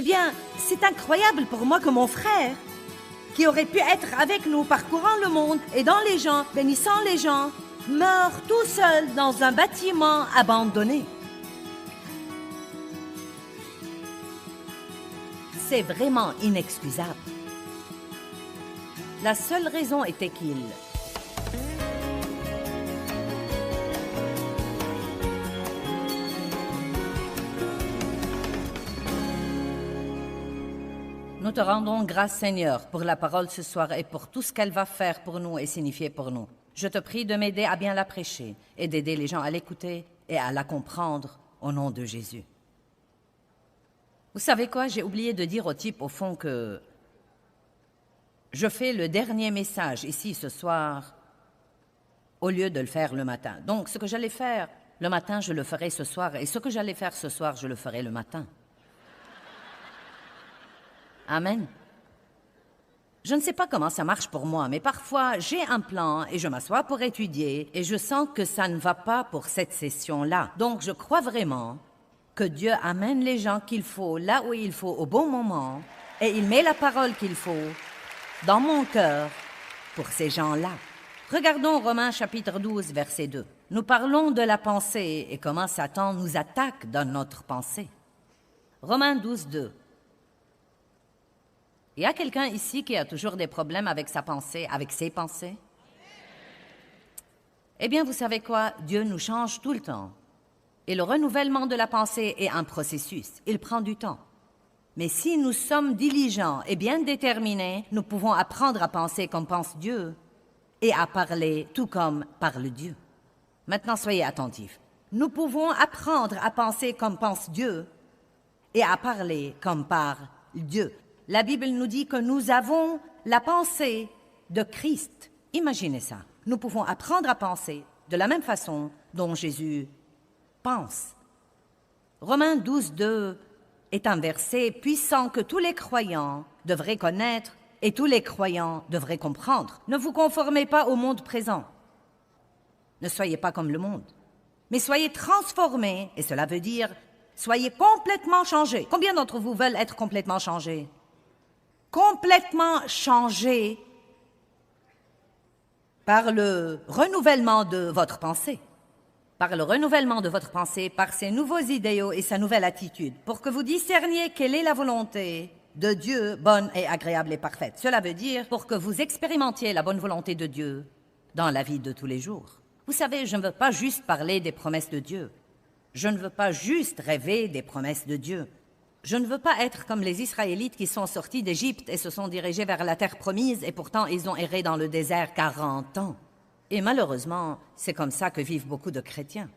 Eh bien, c'est incroyable pour moi que mon frère, qui aurait pu être avec nous parcourant le monde, aidant les gens, bénissant les gens, meurt tout seul dans un bâtiment abandonné. C'est vraiment inexcusable. La seule raison était qu'il... Nous te rendons grâce, Seigneur, pour la parole ce soir et pour tout ce qu'elle va faire pour nous et signifier pour nous. Je te prie de m'aider à bien la prêcher et d'aider les gens à l'écouter et à la comprendre au nom de Jésus. Vous savez quoi? J'ai oublié de dire au type, au fond, que je fais le dernier message ici ce soir au lieu de le faire le matin. Donc, ce que j'allais faire le matin, je le ferai ce soir. Et ce que j'allais faire ce soir, je le ferai le matin. Amen. Je ne sais pas comment ça marche pour moi, mais parfois, j'ai un plan et je m'assois pour étudier et je sens que ça ne va pas pour cette session-là. Donc, je crois vraiment que Dieu amène les gens qu'il faut, là où il faut, au bon moment, et il met la parole qu'il faut dans mon cœur pour ces gens-là. Regardons Romains chapitre 12, verset 2. Nous parlons de la pensée et comment Satan nous attaque dans notre pensée. Romains 12, 2. Il y a quelqu'un ici qui a toujours des problèmes avec sa pensée, avec ses pensées? Eh bien, vous savez quoi? Dieu nous change tout le temps. Et le renouvellement de la pensée est un processus. Il prend du temps. Mais si nous sommes diligents et bien déterminés, nous pouvons apprendre à penser comme pense Dieu et à parler tout comme parle Dieu. Maintenant, soyez attentifs. Nous pouvons apprendre à penser comme pense Dieu et à parler comme parle Dieu. La Bible nous dit que nous avons la pensée de Christ. Imaginez ça. Nous pouvons apprendre à penser de la même façon dont Jésus pense. Romains 12, 2 est un verset puissant que tous les croyants devraient connaître et tous les croyants devraient comprendre. Ne vous conformez pas au monde présent. Ne soyez pas comme le monde, mais soyez transformés, et cela veut dire soyez complètement changés. Combien d'entre vous veulent être complètement changés? Complètement changés par le renouvellement de votre pensée. Par le renouvellement de votre pensée, par ses nouveaux idéaux et sa nouvelle attitude, pour que vous discerniez quelle est la volonté de Dieu, bonne et agréable et parfaite. Cela veut dire pour que vous expérimentiez la bonne volonté de Dieu dans la vie de tous les jours. Vous savez, je ne veux pas juste parler des promesses de Dieu. Je ne veux pas juste rêver des promesses de Dieu. Je ne veux pas être comme les Israélites qui sont sortis d'Égypte et se sont dirigés vers la terre promise et pourtant ils ont erré dans le désert 40 ans. Et malheureusement, c'est comme ça que vivent beaucoup de chrétiens.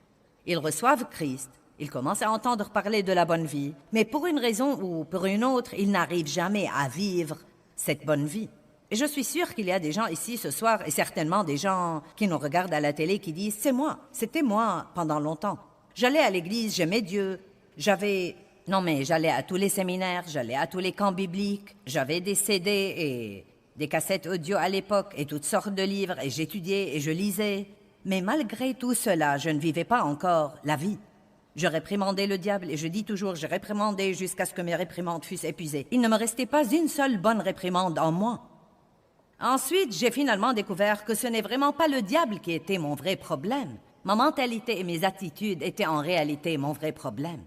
Ils reçoivent Christ, ils commencent à entendre parler de la bonne vie, mais pour une raison ou pour une autre, ils n'arrivent jamais à vivre cette bonne vie. Et je suis sûre qu'il y a des gens ici ce soir, et certainement des gens qui nous regardent à la télé qui disent « C'est moi, c'était moi pendant longtemps. J'allais à l'église, j'aimais Dieu, j'allais à tous les séminaires, j'allais à tous les camps bibliques, j'avais des CD et des cassettes audio à l'époque et toutes sortes de livres et j'étudiais et je lisais. Mais malgré tout cela, je ne vivais pas encore la vie. Je réprimandais le diable et je dis toujours, je réprimandais jusqu'à ce que mes réprimandes fussent épuisées. Il ne me restait pas une seule bonne réprimande en moi. Ensuite, j'ai finalement découvert que ce n'est vraiment pas le diable qui était mon vrai problème. Ma mentalité et mes attitudes étaient en réalité mon vrai problème.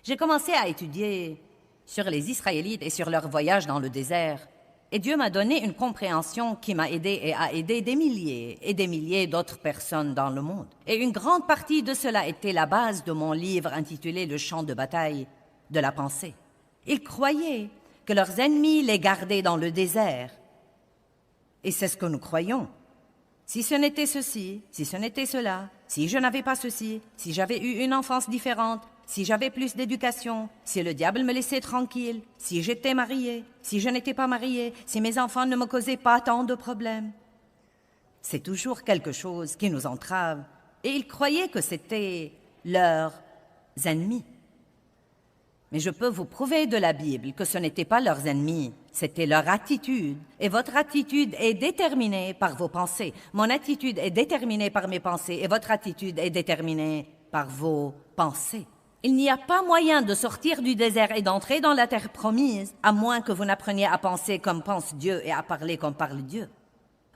J'ai commencé à étudier sur les Israélites et sur leur voyage dans le désert. Et Dieu m'a donné une compréhension qui m'a aidé et a aidé des milliers et des milliers d'autres personnes dans le monde. Et une grande partie de cela était la base de mon livre intitulé « Le champ de bataille de la pensée ». Ils croyaient que leurs ennemis les gardaient dans le désert. Et c'est ce que nous croyons. Si ce n'était ceci, si ce n'était cela, si je n'avais pas ceci, si j'avais eu une enfance différente, si j'avais plus d'éducation, si le diable me laissait tranquille, si j'étais mariée, si je n'étais pas mariée, si mes enfants ne me causaient pas tant de problèmes. C'est toujours quelque chose qui nous entrave. Et ils croyaient que c'était leurs ennemis. Mais je peux vous prouver de la Bible que ce n'était pas leurs ennemis, c'était leur attitude. Et votre attitude est déterminée par vos pensées. Mon attitude est déterminée par mes pensées et votre attitude est déterminée par vos pensées. Il n'y a pas moyen de sortir du désert et d'entrer dans la terre promise, à moins que vous n'appreniez à penser comme pense Dieu et à parler comme parle Dieu.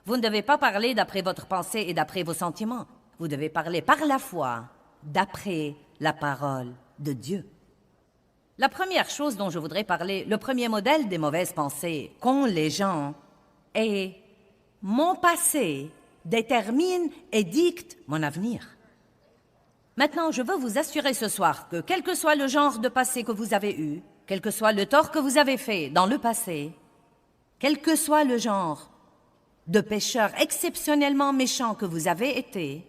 Vous ne devez pas parler d'après votre pensée et d'après vos sentiments. Vous devez parler par la foi, d'après la parole de Dieu. La première chose dont je voudrais parler, le premier modèle des mauvaises pensées qu'ont les gens est « mon passé détermine et dicte mon avenir ». Maintenant, je veux vous assurer ce soir que quel que soit le genre de passé que vous avez eu, quel que soit le tort que vous avez fait dans le passé, quel que soit le genre de pécheur exceptionnellement méchant que vous avez été,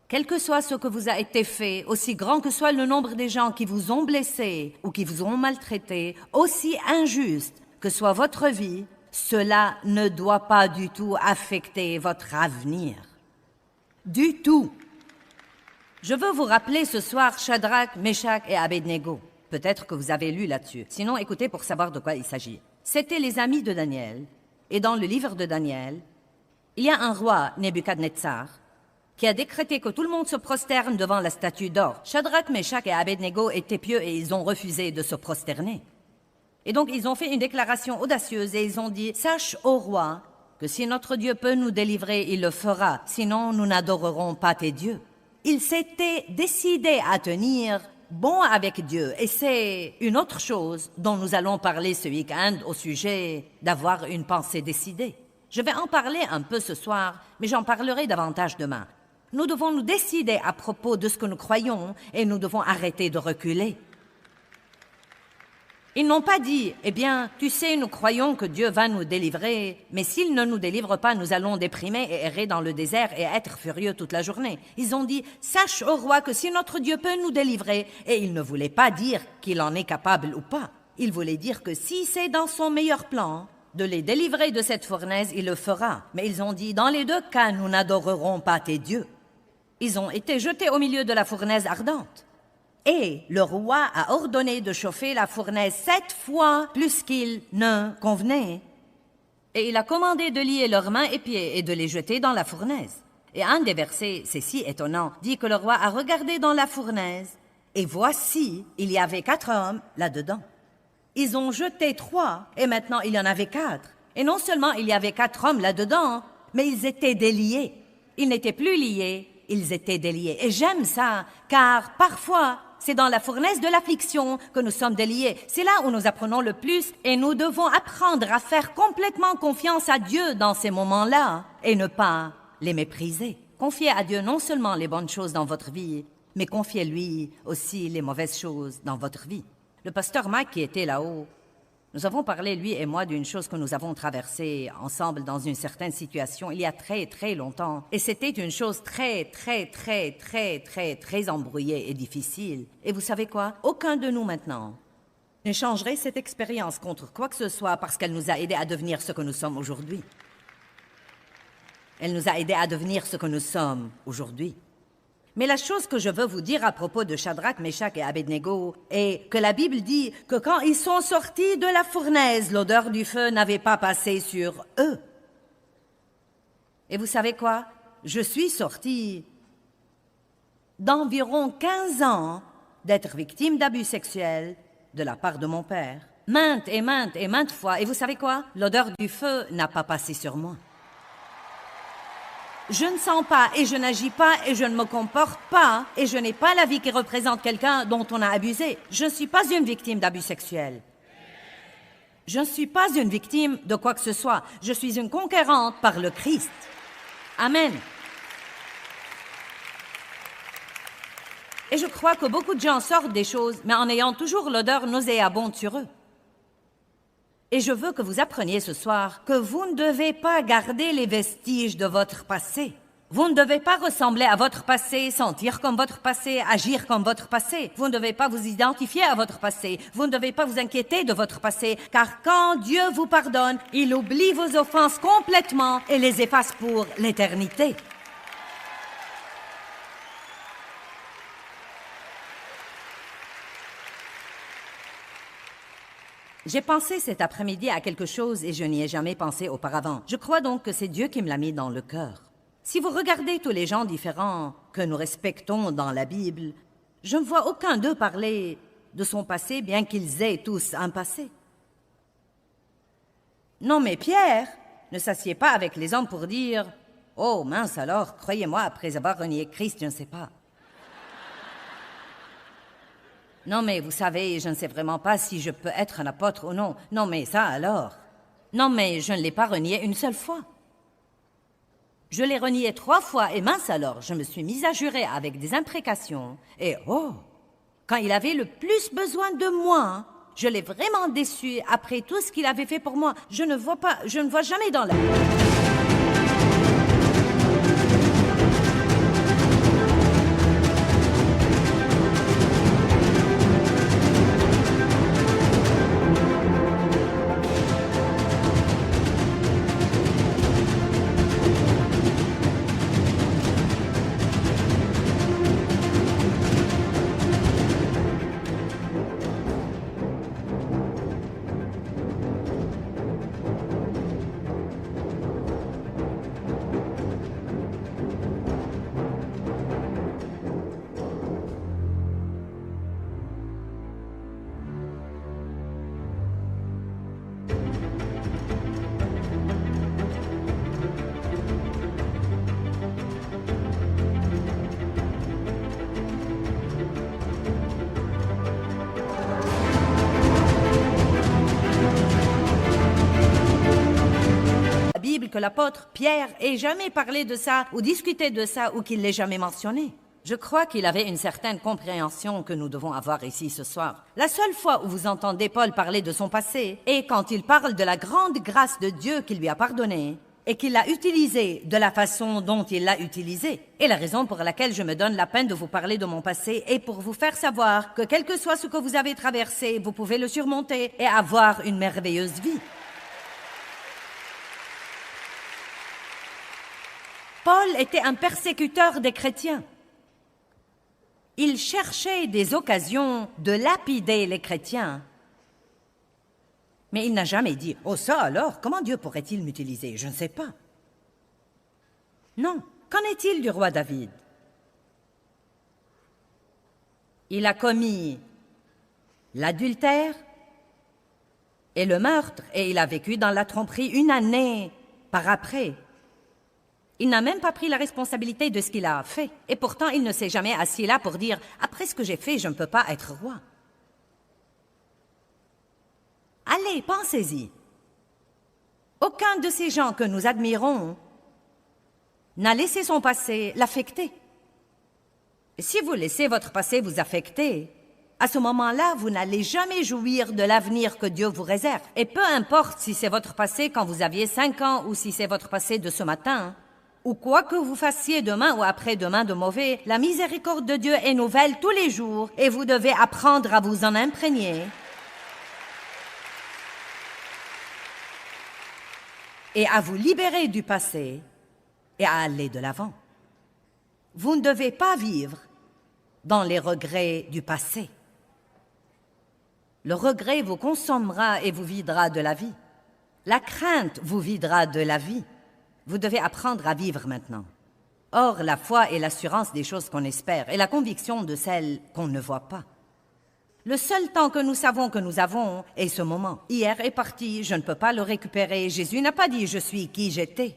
quel que soit ce que vous a été fait, aussi grand que soit le nombre des gens qui vous ont blessé ou qui vous ont maltraité, aussi injuste que soit votre vie, cela ne doit pas du tout affecter votre avenir. Du tout. Je veux vous rappeler ce soir Shadrach, Meshach et Abednego. Peut-être que vous avez lu là-dessus. Sinon, écoutez pour savoir de quoi il s'agit. C'étaient les amis de Daniel. Et dans le livre de Daniel, il y a un roi, Nebuchadnezzar, qui a décrété que tout le monde se prosterne devant la statue d'or. Shadrach, Meshach et Abednego étaient pieux et ils ont refusé de se prosterner. Et donc, ils ont fait une déclaration audacieuse et ils ont dit « Sache, ô roi, que si notre Dieu peut nous délivrer, il le fera. Sinon, nous n'adorerons pas tes dieux. » Ils s'étaient décidés à tenir bon avec Dieu. Et c'est une autre chose dont nous allons parler ce week-end au sujet d'avoir une pensée décidée. Je vais en parler un peu ce soir, mais j'en parlerai davantage demain. Nous devons nous décider à propos de ce que nous croyons et nous devons arrêter de reculer. Ils n'ont pas dit, eh bien, tu sais, nous croyons que Dieu va nous délivrer, mais s'il ne nous délivre pas, nous allons déprimer et errer dans le désert et être furieux toute la journée. Ils ont dit, sache, ô roi, que si notre Dieu peut nous délivrer, et ils ne voulaient pas dire qu'il en est capable ou pas. Ils voulaient dire que si c'est dans son meilleur plan de les délivrer de cette fournaise, il le fera. Mais ils ont dit, dans les deux cas, nous n'adorerons pas tes dieux. Ils ont été jetés au milieu de la fournaise ardente. Et le roi a ordonné de chauffer la fournaise 7 fois plus qu'il ne convenait. Et il a commandé de lier leurs mains et pieds et de les jeter dans la fournaise. Et un des versets, c'est si étonnant, dit que le roi a regardé dans la fournaise, et voici, il y avait 4 hommes là-dedans. Ils ont jeté 3, et maintenant il y en avait 4. Et non seulement il y avait 4 hommes là-dedans, mais ils étaient déliés. Ils n'étaient plus liés, ils étaient déliés. Et j'aime ça, car parfois, c'est dans la fournaise de l'affliction que nous sommes déliés. C'est là où nous apprenons le plus et nous devons apprendre à faire complètement confiance à Dieu dans ces moments-là et ne pas les mépriser. Confiez à Dieu non seulement les bonnes choses dans votre vie, mais confiez-lui aussi les mauvaises choses dans votre vie. Le pasteur Mike qui était là-haut, nous avons parlé, lui et moi, d'une chose que nous avons traversée ensemble dans une certaine situation il y a très, très longtemps. Et c'était une chose très embrouillée et difficile. Et vous savez quoi? Aucun de nous maintenant ne changerait cette expérience contre quoi que ce soit parce qu'elle nous a aidés à devenir ce que nous sommes aujourd'hui. Elle nous a aidés à devenir ce que nous sommes aujourd'hui. Mais la chose que je veux vous dire à propos de Shadrach, Meshach et Abednego est que la Bible dit que quand ils sont sortis de la fournaise, l'odeur du feu n'avait pas passé sur eux. Et vous savez quoi? Je suis sortie d'environ 15 ans d'être victime d'abus sexuels de la part de mon père. Maintes et maintes fois. Et vous savez quoi? L'odeur du feu n'a pas passé sur moi. Je ne sens pas et je n'agis pas et je ne me comporte pas et je n'ai pas la vie qui représente quelqu'un dont on a abusé. Je ne suis pas une victime d'abus sexuels. Je ne suis pas une victime de quoi que ce soit. Je suis une conquérante par le Christ. Amen. Et je crois que beaucoup de gens sortent des choses, mais en ayant toujours l'odeur nauséabonde sur eux. Et je veux que vous appreniez ce soir que vous ne devez pas garder les vestiges de votre passé. Vous ne devez pas ressembler à votre passé, sentir comme votre passé, agir comme votre passé. Vous ne devez pas vous identifier à votre passé. Vous ne devez pas vous inquiéter de votre passé, car quand Dieu vous pardonne, il oublie vos offenses complètement et les efface pour l'éternité. J'ai pensé cet après-midi à quelque chose et je n'y ai jamais pensé auparavant. Je crois donc que c'est Dieu qui me l'a mis dans le cœur. Si vous regardez tous les gens différents que nous respectons dans la Bible, Je ne vois aucun d'eux parler de son passé, bien qu'ils aient tous un passé. Non, mais Pierre ne s'assied pas avec les hommes pour dire « Oh, mince alors, croyez-moi, après avoir renié Christ, je ne sais pas. » Non, mais vous savez, je ne sais vraiment pas si je peux être un apôtre ou non. Non, mais ça alors. Non, mais je ne l'ai pas renié une seule fois. Je l'ai renié 3 fois et mince alors, je me suis mise à jurer avec des imprécations. Et oh, quand il avait le plus besoin de moi, je l'ai vraiment déçu après tout ce qu'il avait fait pour moi. Je ne vois jamais dans la... Bible que l'apôtre Pierre ait jamais parlé de ça ou discuté de ça ou qu'il l'ait jamais mentionné. Je crois qu'il avait une certaine compréhension que nous devons avoir ici ce soir. La seule fois où vous entendez Paul parler de son passé est quand il parle de la grande grâce de Dieu qui lui a pardonné et qu'il l'a utilisé de la façon dont il l'a utilisé. Et la raison pour laquelle je me donne la peine de vous parler de mon passé est pour vous faire savoir que quel que soit ce que vous avez traversé, vous pouvez le surmonter et avoir une merveilleuse vie. Paul était un persécuteur des chrétiens. Il cherchait des occasions de lapider les chrétiens. Mais il n'a jamais dit « Oh ça alors, comment Dieu pourrait-il m'utiliser? Je ne sais pas. » Non, qu'en est-il du roi David? Il a commis l'adultère et le meurtre, et il a vécu dans la tromperie 1 année par après. Il n'a même pas pris la responsabilité de ce qu'il a fait. Et pourtant, il ne s'est jamais assis là pour dire « Après ce que j'ai fait, je ne peux pas être roi. » Allez, pensez-y. Aucun de ces gens que nous admirons n'a laissé son passé l'affecter. Si vous laissez votre passé vous affecter, à ce moment-là, vous n'allez jamais jouir de l'avenir que Dieu vous réserve. Et peu importe si c'est votre passé quand vous aviez 5 ans ou si c'est votre passé de ce matin, ou quoi que vous fassiez demain ou après-demain de mauvais, la miséricorde de Dieu est nouvelle tous les jours et vous devez apprendre à vous en imprégner et à vous libérer du passé et à aller de l'avant. Vous ne devez pas vivre dans les regrets du passé. Le regret vous consommera et vous videra de la vie. La crainte vous videra de la vie. Vous devez apprendre à vivre maintenant. Or, la foi est l'assurance des choses qu'on espère et la conviction de celles qu'on ne voit pas. Le seul temps que nous savons que nous avons est ce moment. Hier est parti, je ne peux pas le récupérer. Jésus n'a pas dit « je suis qui j'étais ».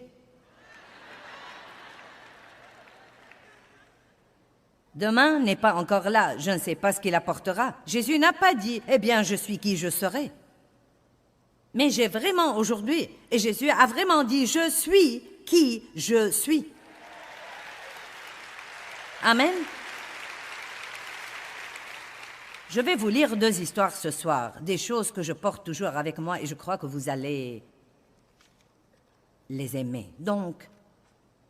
Demain n'est pas encore là, je ne sais pas ce qu'il apportera. Jésus n'a pas dit « eh bien, je suis qui je serai ». Mais j'ai vraiment aujourd'hui, et Jésus a vraiment dit « je suis qui je suis ». Amen. Je vais vous lire 2 histoires ce soir, des choses que je porte toujours avec moi et je crois que vous allez les aimer. Donc,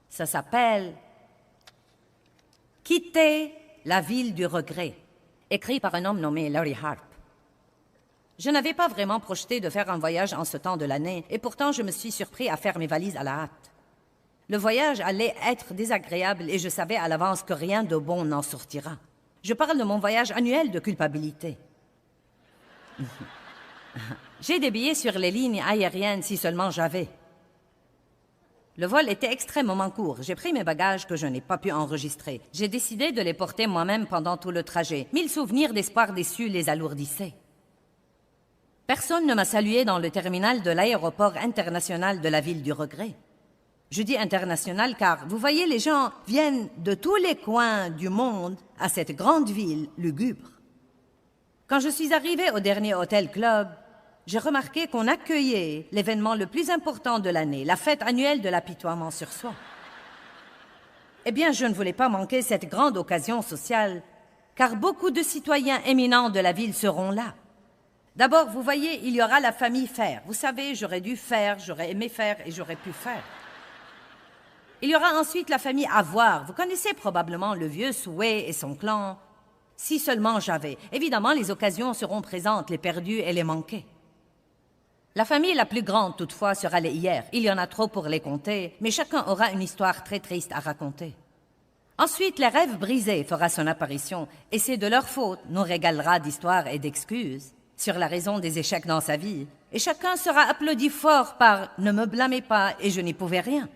ça s'appelle « Quitter la ville du regret », écrit par un homme nommé Larry Harp. Je n'avais pas vraiment projeté de faire un voyage en ce temps de l'année, et pourtant je me suis surpris à faire mes valises à la hâte. Le voyage allait être désagréable et je savais à l'avance que rien de bon n'en sortira. Je parle de mon voyage annuel de culpabilité. J'ai des billets sur les lignes aériennes si seulement j'avais. Le vol était extrêmement court. J'ai pris mes bagages que je n'ai pas pu enregistrer. J'ai décidé de les porter moi-même pendant tout le trajet. 1000 souvenirs d'espoir déçus les alourdissaient. Personne ne m'a salué dans le terminal de l'aéroport international de la ville du regret. Je dis international car, vous voyez, les gens viennent de tous les coins du monde à cette grande ville lugubre. Quand je suis arrivée au dernier hôtel club, j'ai remarqué qu'on accueillait l'événement le plus important de l'année, la fête annuelle de l'apitoiement sur soi. Eh bien, je ne voulais pas manquer cette grande occasion sociale, car beaucoup de citoyens éminents de la ville seront là. D'abord, vous voyez, il y aura la famille Faire. Vous savez, j'aurais dû faire, j'aurais aimé faire et j'aurais pu faire. Il y aura ensuite la famille Avoir. Vous connaissez probablement le vieux Souhait et son clan. Si seulement j'avais. Évidemment, les occasions seront présentes, les perdus et les manqués. La famille la plus grande, toutefois, sera les Hier. Il y en a trop pour les compter, mais chacun aura une histoire très triste à raconter. Ensuite, les rêves brisés fera son apparition, et c'est de leur faute nous régalera d'histoires et d'excuses sur la raison des échecs dans sa vie, et chacun sera applaudi fort par « ne me blâmez pas et je n'y pouvais rien ».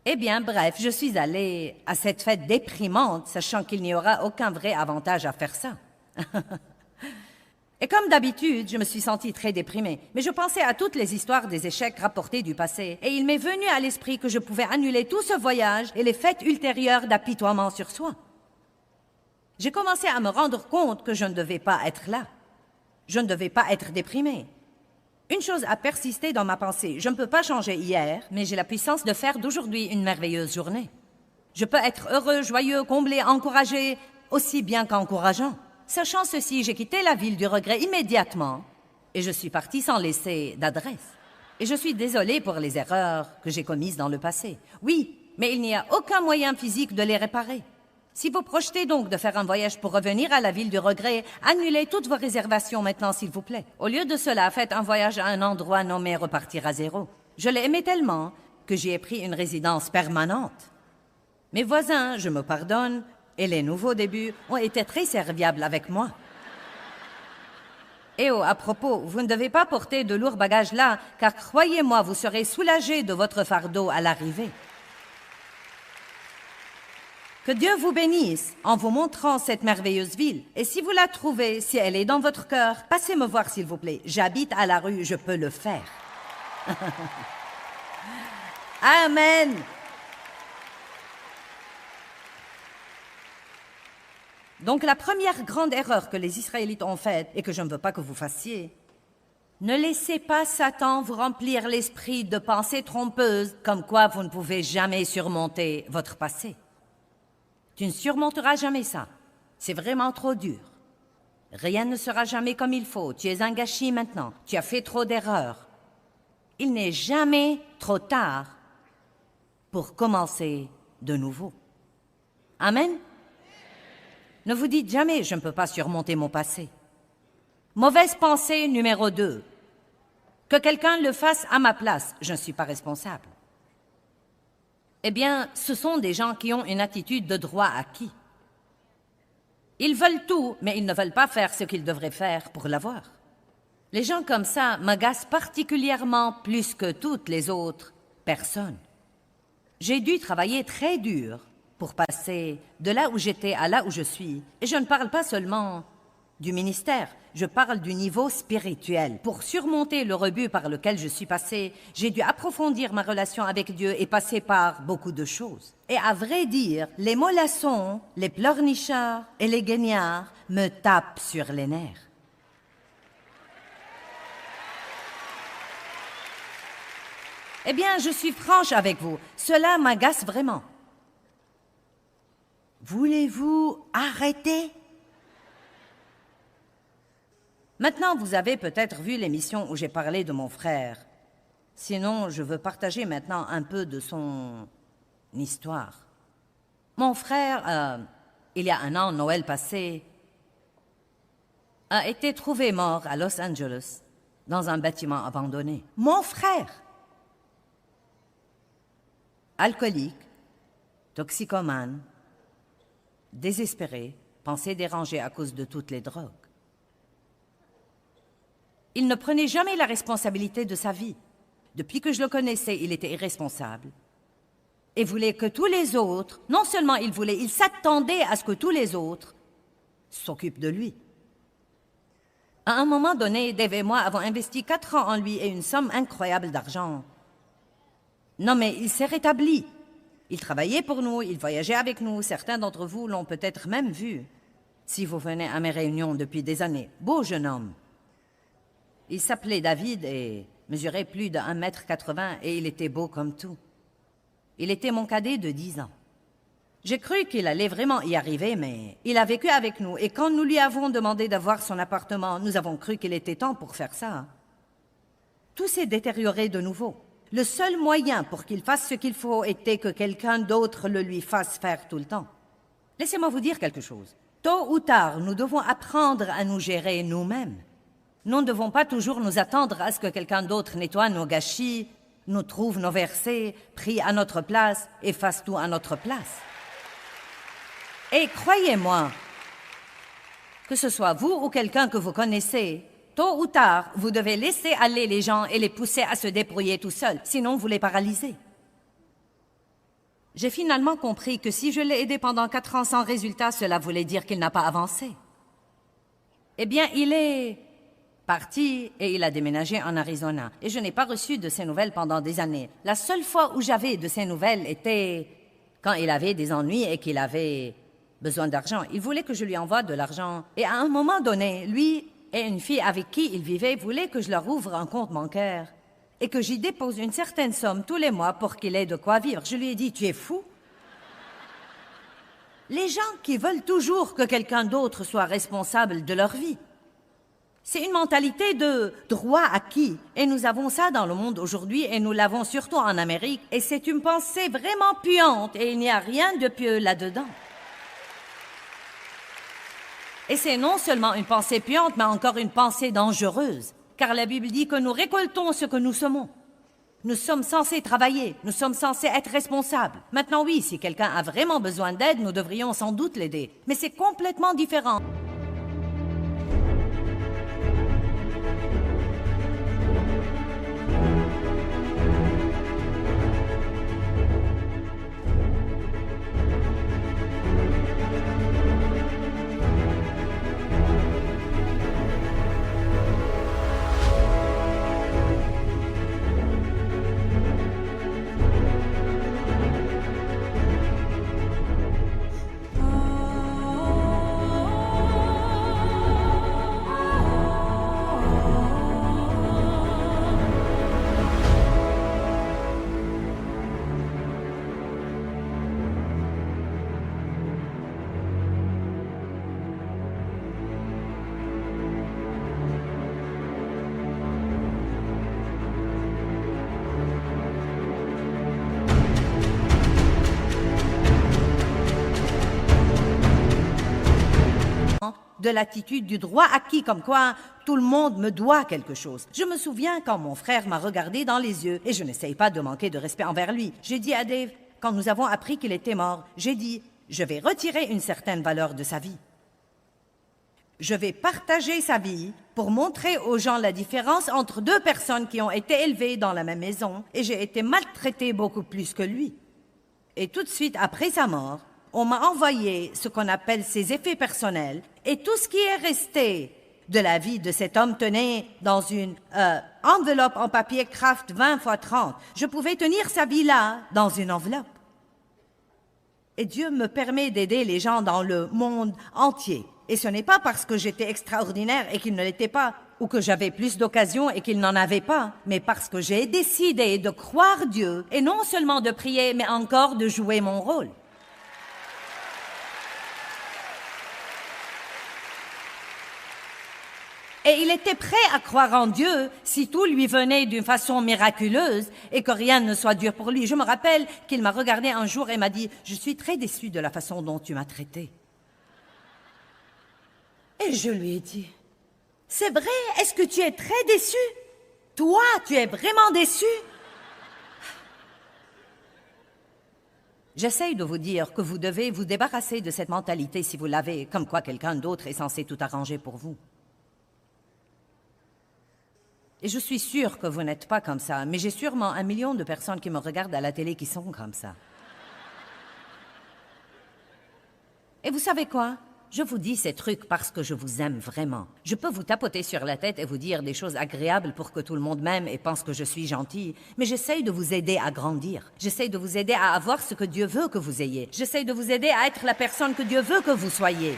Eh bien, bref, je suis allée à cette fête déprimante, sachant qu'il n'y aura aucun vrai avantage à faire ça. Et comme d'habitude, je me suis sentie très déprimée. Mais je pensais à toutes les histoires des échecs rapportés du passé, et il m'est venu à l'esprit que je pouvais annuler tout ce voyage et les fêtes ultérieures d'apitoiement sur soi. J'ai commencé à me rendre compte que je ne devais pas être là. Je ne devais pas être déprimée. Une chose a persisté dans ma pensée. Je ne peux pas changer hier, mais j'ai la puissance de faire d'aujourd'hui une merveilleuse journée. Je peux être heureux, joyeux, comblé, encouragé, aussi bien qu'encourageant. Sachant ceci, j'ai quitté la ville du regret immédiatement et je suis partie sans laisser d'adresse. Et je suis désolée pour les erreurs que j'ai commises dans le passé. Oui, mais il n'y a aucun moyen physique de les réparer. Si vous projetez donc de faire un voyage pour revenir à la ville du regret, annulez toutes vos réservations maintenant, s'il vous plaît. Au lieu de cela, faites un voyage à un endroit nommé Repartir à zéro. Je l'ai aimé tellement que j'y ai pris une résidence permanente. Mes voisins, je me pardonne, et les nouveaux débuts ont été très serviables avec moi. Et oh, à propos, vous ne devez pas porter de lourds bagages là, car croyez-moi, vous serez soulagés de votre fardeau à l'arrivée. Que Dieu vous bénisse en vous montrant cette merveilleuse ville. Et si vous la trouvez, si elle est dans votre cœur, passez me voir s'il vous plaît. J'habite à la rue, je peux le faire. Amen. Donc la première grande erreur que les Israélites ont faite et que je ne veux pas que vous fassiez, ne laissez pas Satan vous remplir l'esprit de pensées trompeuses comme quoi vous ne pouvez jamais surmonter votre passé. Tu ne surmonteras jamais ça. C'est vraiment trop dur. Rien ne sera jamais comme il faut. Tu es un gâchis maintenant. Tu as fait trop d'erreurs. Il n'est jamais trop tard pour commencer de nouveau. Amen. Ne vous dites jamais « je ne peux pas surmonter mon passé ». Mauvaise pensée numéro 2. Que quelqu'un le fasse à ma place, je ne suis pas responsable. Eh bien, ce sont des gens qui ont une attitude de droit acquis. Ils veulent tout, mais ils ne veulent pas faire ce qu'ils devraient faire pour l'avoir. Les gens comme ça m'agacent particulièrement plus que toutes les autres personnes. J'ai dû travailler très dur pour passer de là où j'étais à là où je suis. Et je ne parle pas seulement du ministère, je parle du niveau spirituel. Pour surmonter le rebut par lequel je suis passée, j'ai dû approfondir ma relation avec Dieu et passer par beaucoup de choses. Et à vrai dire, les mollassons, les pleurnichards et les guignards me tapent sur les nerfs. Eh bien, je suis franche avec vous, cela m'agace vraiment. Voulez-vous arrêter ? Maintenant, vous avez peut-être vu l'émission où j'ai parlé de mon frère. Sinon, je veux partager maintenant un peu de son histoire. Mon frère, il y a un an, Noël passé, a été trouvé mort à Los Angeles, dans un bâtiment abandonné. Mon frère! Alcoolique, toxicomane, désespéré, pensée dérangée à cause de toutes les drogues. Il ne prenait jamais la responsabilité de sa vie. Depuis que je le connaissais, il était irresponsable. Et voulait que tous les autres, non seulement il s'attendait à ce que tous les autres s'occupent de lui. À un moment donné, Dave et moi avons investi 4 ans en lui et une somme incroyable d'argent. Non, mais il s'est rétabli. Il travaillait pour nous, il voyageait avec nous. Certains d'entre vous l'ont peut-être même vu, si vous venez à mes réunions depuis des années. Beau jeune homme. Il s'appelait David et mesurait plus de 1,80 m et il était beau comme tout. Il était mon cadet de 10 ans. J'ai cru qu'il allait vraiment y arriver, mais il a vécu avec nous et quand nous lui avons demandé d'avoir son appartement, nous avons cru qu'il était temps pour faire ça. Tout s'est détérioré de nouveau. Le seul moyen pour qu'il fasse ce qu'il faut était que quelqu'un d'autre le lui fasse faire tout le temps. Laissez-moi vous dire quelque chose. Tôt ou tard, nous devons apprendre à nous gérer nous-mêmes. Nous ne devons pas toujours nous attendre à ce que quelqu'un d'autre nettoie nos gâchis, nous trouve nos versets, prie à notre place et fasse tout à notre place. Et croyez-moi, que ce soit vous ou quelqu'un que vous connaissez, tôt ou tard, vous devez laisser aller les gens et les pousser à se débrouiller tout seuls, sinon vous les paralysez. J'ai finalement compris que si je l'ai aidé pendant 4 ans sans résultat, cela voulait dire qu'il n'a pas avancé. Eh bien, il est parti et il a déménagé en Arizona. Et je n'ai pas reçu de ses nouvelles pendant des années. La seule fois où j'avais de ses nouvelles était quand il avait des ennuis et qu'il avait besoin d'argent. Il voulait que je lui envoie de l'argent. Et à un moment donné, lui et une fille avec qui il vivait voulaient que je leur ouvre un compte bancaire et que j'y dépose une certaine somme tous les mois pour qu'il ait de quoi vivre. Je lui ai dit, tu es fou? Les gens qui veulent toujours que quelqu'un d'autre soit responsable de leur vie. C'est une mentalité de droit acquis. Et nous avons ça dans le monde aujourd'hui et nous l'avons surtout en Amérique. Et c'est une pensée vraiment puante et il n'y a rien de pieux là-dedans. Et c'est non seulement une pensée puante, mais encore une pensée dangereuse. Car la Bible dit que nous récoltons ce que nous semons. Nous sommes censés travailler, nous sommes censés être responsables. Maintenant oui, si quelqu'un a vraiment besoin d'aide, nous devrions sans doute l'aider. Mais c'est complètement différent. De l'attitude du droit acquis, comme quoi tout le monde me doit quelque chose. Je me souviens quand mon frère m'a regardé dans les yeux, et je n'essaye pas de manquer de respect envers lui. J'ai dit à Dave, quand nous avons appris qu'il était mort, j'ai dit, je vais retirer une certaine valeur de sa vie. Je vais partager sa vie pour montrer aux gens la différence entre 2 personnes qui ont été élevées dans la même maison, et j'ai été maltraitée beaucoup plus que lui. Et tout de suite après sa mort, on m'a envoyé ce qu'on appelle ses effets personnels et tout ce qui est resté de la vie de cet homme tenait dans une enveloppe en papier Kraft 20 x 30. Je pouvais tenir sa vie là, dans une enveloppe. Et Dieu me permet d'aider les gens dans le monde entier. Et ce n'est pas parce que j'étais extraordinaire et qu'il ne l'était pas, ou que j'avais plus d'occasions et qu'il n'en avait pas, mais parce que j'ai décidé de croire Dieu et non seulement de prier, mais encore de jouer mon rôle. Et il était prêt à croire en Dieu si tout lui venait d'une façon miraculeuse et que rien ne soit dur pour lui. Je me rappelle qu'il m'a regardé un jour et m'a dit « Je suis très déçu de la façon dont tu m'as traité. » Et je lui ai dit « C'est vrai, est-ce que tu es très déçu? Toi, tu es vraiment déçu? » J'essaye de vous dire que vous devez vous débarrasser de cette mentalité si vous l'avez, comme quoi quelqu'un d'autre est censé tout arranger pour vous. Et je suis sûre que vous n'êtes pas comme ça, mais j'ai sûrement 1 million de personnes qui me regardent à la télé qui sont comme ça. Et vous savez quoi? Je vous dis ces trucs parce que je vous aime vraiment. Je peux vous tapoter sur la tête et vous dire des choses agréables pour que tout le monde m'aime et pense que je suis gentille, mais j'essaye de vous aider à grandir. J'essaye de vous aider à avoir ce que Dieu veut que vous ayez. J'essaye de vous aider à être la personne que Dieu veut que vous soyez.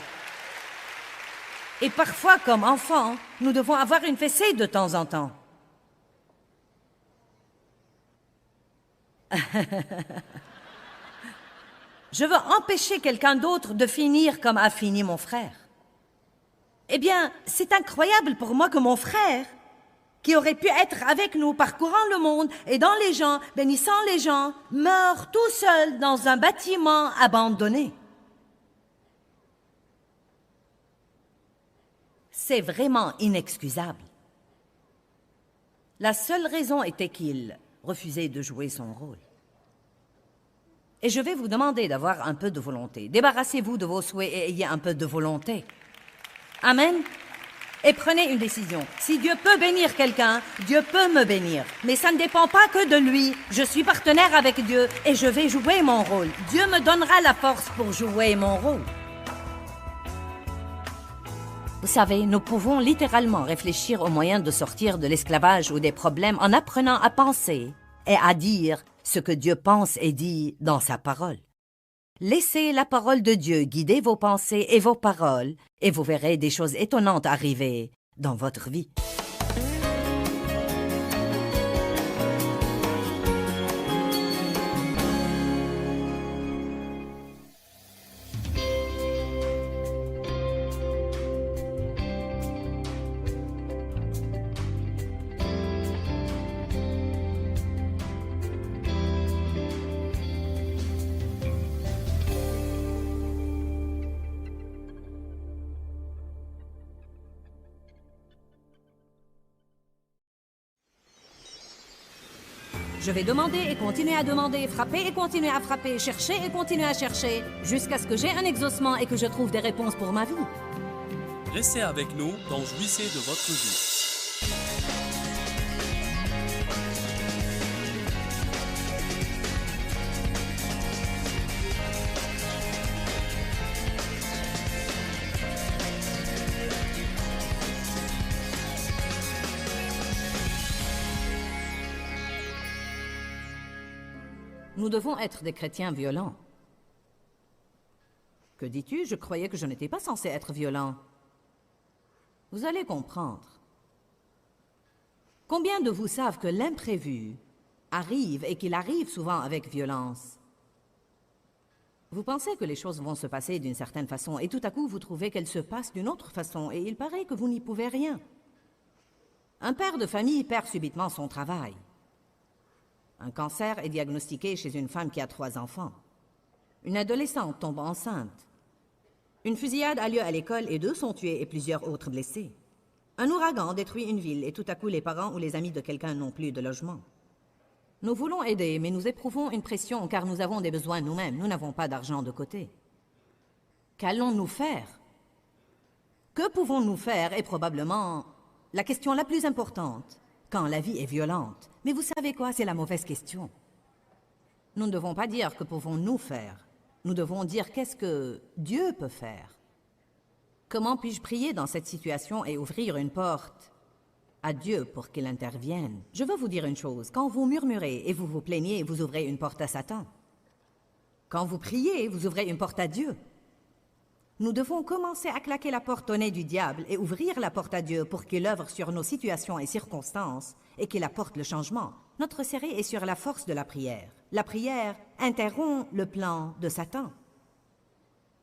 Et parfois, comme enfants, nous devons avoir une fessée de temps en temps. Je veux empêcher quelqu'un d'autre de finir comme a fini mon frère. Eh bien, c'est incroyable pour moi que mon frère, qui aurait pu être avec nous, parcourant le monde, aidant les gens, bénissant les gens, meurt tout seul dans un bâtiment abandonné. C'est vraiment inexcusable. La seule raison était qu'il refusait de jouer son rôle. Et je vais vous demander d'avoir un peu de volonté. Débarrassez-vous de vos souhaits et ayez un peu de volonté. Amen. Et prenez une décision. Si Dieu peut bénir quelqu'un, Dieu peut me bénir. Mais ça ne dépend pas que de lui. Je suis partenaire avec Dieu et je vais jouer mon rôle. Dieu me donnera la force pour jouer mon rôle. Vous savez, nous pouvons littéralement réfléchir aux moyens de sortir de l'esclavage ou des problèmes en apprenant à penser et à dire ce que Dieu pense et dit dans sa parole. Laissez la parole de Dieu guider vos pensées et vos paroles et vous verrez des choses étonnantes arriver dans votre vie. Je vais demander et continuer à demander, frapper et continuer à frapper, chercher et continuer à chercher, jusqu'à ce que j'ai un exaucement et que je trouve des réponses pour ma vie. Restez avec nous, donc jouissez de votre vie. Nous devons être des chrétiens violents. Que dis-tu? Je croyais que je n'étais pas censé être violent. Vous allez comprendre. Combien de vous savent que l'imprévu arrive et qu'il arrive souvent avec violence? Vous pensez que les choses vont se passer d'une certaine façon et tout à coup vous trouvez qu'elles se passent d'une autre façon et il paraît que vous n'y pouvez rien. Un père de famille perd subitement son travail. Un cancer est diagnostiqué chez une femme qui a 3 enfants. Une adolescente tombe enceinte. Une fusillade a lieu à l'école et 2 sont tués et plusieurs autres blessés. Un ouragan détruit une ville et tout à coup les parents ou les amis de quelqu'un n'ont plus de logement. Nous voulons aider, mais nous éprouvons une pression car nous avons des besoins nous-mêmes. Nous n'avons pas d'argent de côté. Qu'allons-nous faire? Que pouvons-nous faire est probablement la question la plus importante quand la vie est violente. Mais vous savez quoi? C'est la mauvaise question. Nous ne devons pas dire que pouvons-nous faire. Nous devons dire qu'est-ce que Dieu peut faire. Comment puis-je prier dans cette situation et ouvrir une porte à Dieu pour qu'il intervienne? Je veux vous dire une chose. Quand vous murmurez et vous vous plaignez, vous ouvrez une porte à Satan. Quand vous priez, vous ouvrez une porte à Dieu. Nous devons commencer à claquer la porte au nez du diable et ouvrir la porte à Dieu pour qu'il œuvre sur nos situations et circonstances et qu'il apporte le changement. Notre série est sur la force de la prière. La prière interrompt le plan de Satan.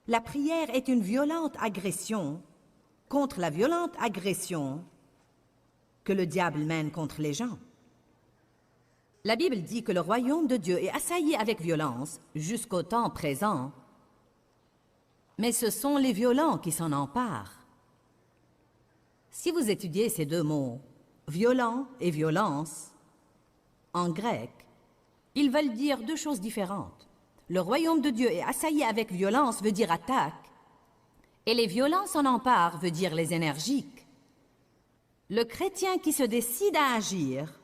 La prière est une violente agression contre la violente agression que le diable mène contre les gens. La Bible dit que le royaume de Dieu est assailli avec violence jusqu'au temps présent. Mais ce sont les violents qui s'en emparent. Si vous étudiez ces 2 mots, violent et violence, en grec, ils veulent dire 2 choses différentes. Le royaume de Dieu est assailli avec violence veut dire attaque, et les violents s'en emparent veut dire les énergiques. Le chrétien qui se décide à agir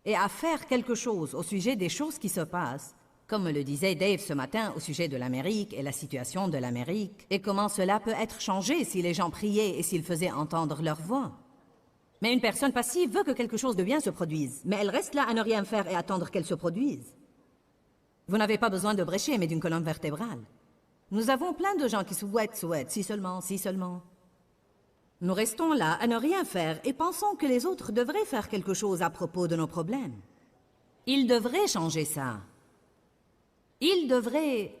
et à faire quelque chose au sujet des choses qui se passent, comme le disait Dave ce matin au sujet de l'Amérique et la situation de l'Amérique, et comment cela peut être changé si les gens priaient et s'ils faisaient entendre leur voix. Mais une personne passive veut que quelque chose de bien se produise, mais elle reste là à ne rien faire et attendre qu'elle se produise. Vous n'avez pas besoin de brécher, mais d'une colonne vertébrale. Nous avons plein de gens qui souhaitent, si seulement, si seulement. Nous restons là à ne rien faire et pensons que les autres devraient faire quelque chose à propos de nos problèmes. Ils devraient changer ça. Ils devraient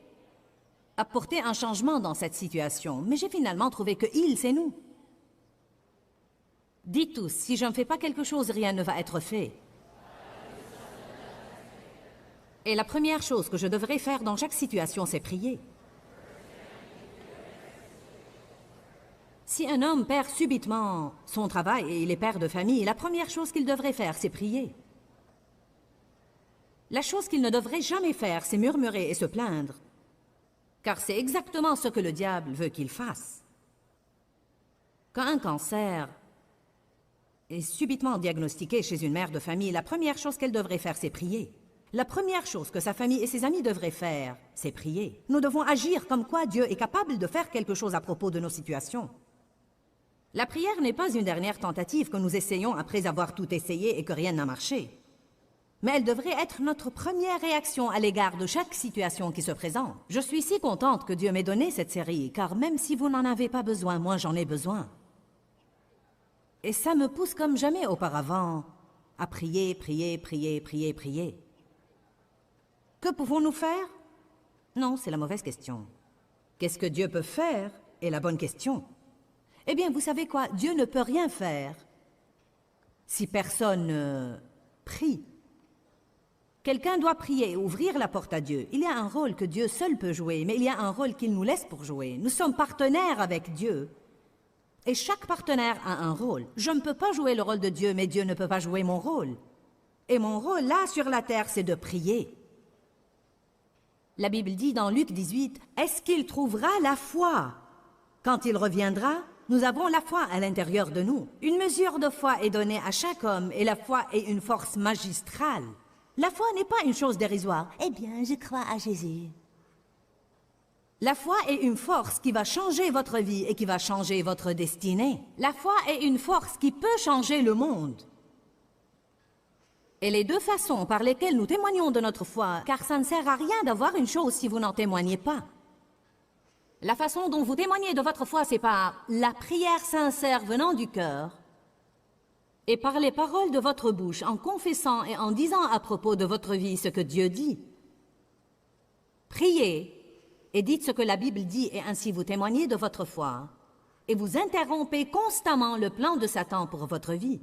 apporter un changement dans cette situation, mais j'ai finalement trouvé que « c'est nous ». Dites tous, si je ne fais pas quelque chose, rien ne va être fait. Et la première chose que je devrais faire dans chaque situation, c'est prier. Si un homme perd subitement son travail et il est père de famille, la première chose qu'il devrait faire, c'est prier. La chose qu'il ne devrait jamais faire, c'est murmurer et se plaindre, car c'est exactement ce que le diable veut qu'il fasse. Quand un cancer est subitement diagnostiqué chez une mère de famille, la première chose qu'elle devrait faire, c'est prier. La première chose que sa famille et ses amis devraient faire, c'est prier. Nous devons agir comme quoi Dieu est capable de faire quelque chose à propos de nos situations. La prière n'est pas une dernière tentative que nous essayons après avoir tout essayé et que rien n'a marché. Mais elle devrait être notre première réaction à l'égard de chaque situation qui se présente. Je suis si contente que Dieu m'ait donné cette série, car même si vous n'en avez pas besoin, moi j'en ai besoin. Et ça me pousse comme jamais auparavant à prier, prier, prier, prier, prier. Que pouvons-nous faire? Non, c'est la mauvaise question. Qu'est-ce que Dieu peut faire est la bonne question. Eh bien, vous savez quoi? Dieu ne peut rien faire si personne prie. Quelqu'un doit prier et ouvrir la porte à Dieu. Il y a un rôle que Dieu seul peut jouer, mais il y a un rôle qu'il nous laisse pour jouer. Nous sommes partenaires avec Dieu. Et chaque partenaire a un rôle. Je ne peux pas jouer le rôle de Dieu, mais Dieu ne peut pas jouer mon rôle. Et mon rôle, là, sur la terre, c'est de prier. La Bible dit dans Luc 18, « Est-ce qu'il trouvera la foi? Quand il reviendra, nous avons la foi à l'intérieur de nous. Une mesure de foi est donnée à chaque homme, et la foi est une force magistrale. La foi n'est pas une chose dérisoire. Eh bien, je crois à Jésus. La foi est une force qui va changer votre vie et qui va changer votre destinée. La foi est une force qui peut changer le monde. Et les deux façons par lesquelles nous témoignons de notre foi, car ça ne sert à rien d'avoir une chose si vous n'en témoignez pas. La façon dont vous témoignez de votre foi, c'est par la prière sincère venant du cœur et par les paroles de votre bouche, en confessant et en disant à propos de votre vie ce que Dieu dit. Priez et dites ce que la Bible dit, et ainsi vous témoignez de votre foi, et vous interrompez constamment le plan de Satan pour votre vie.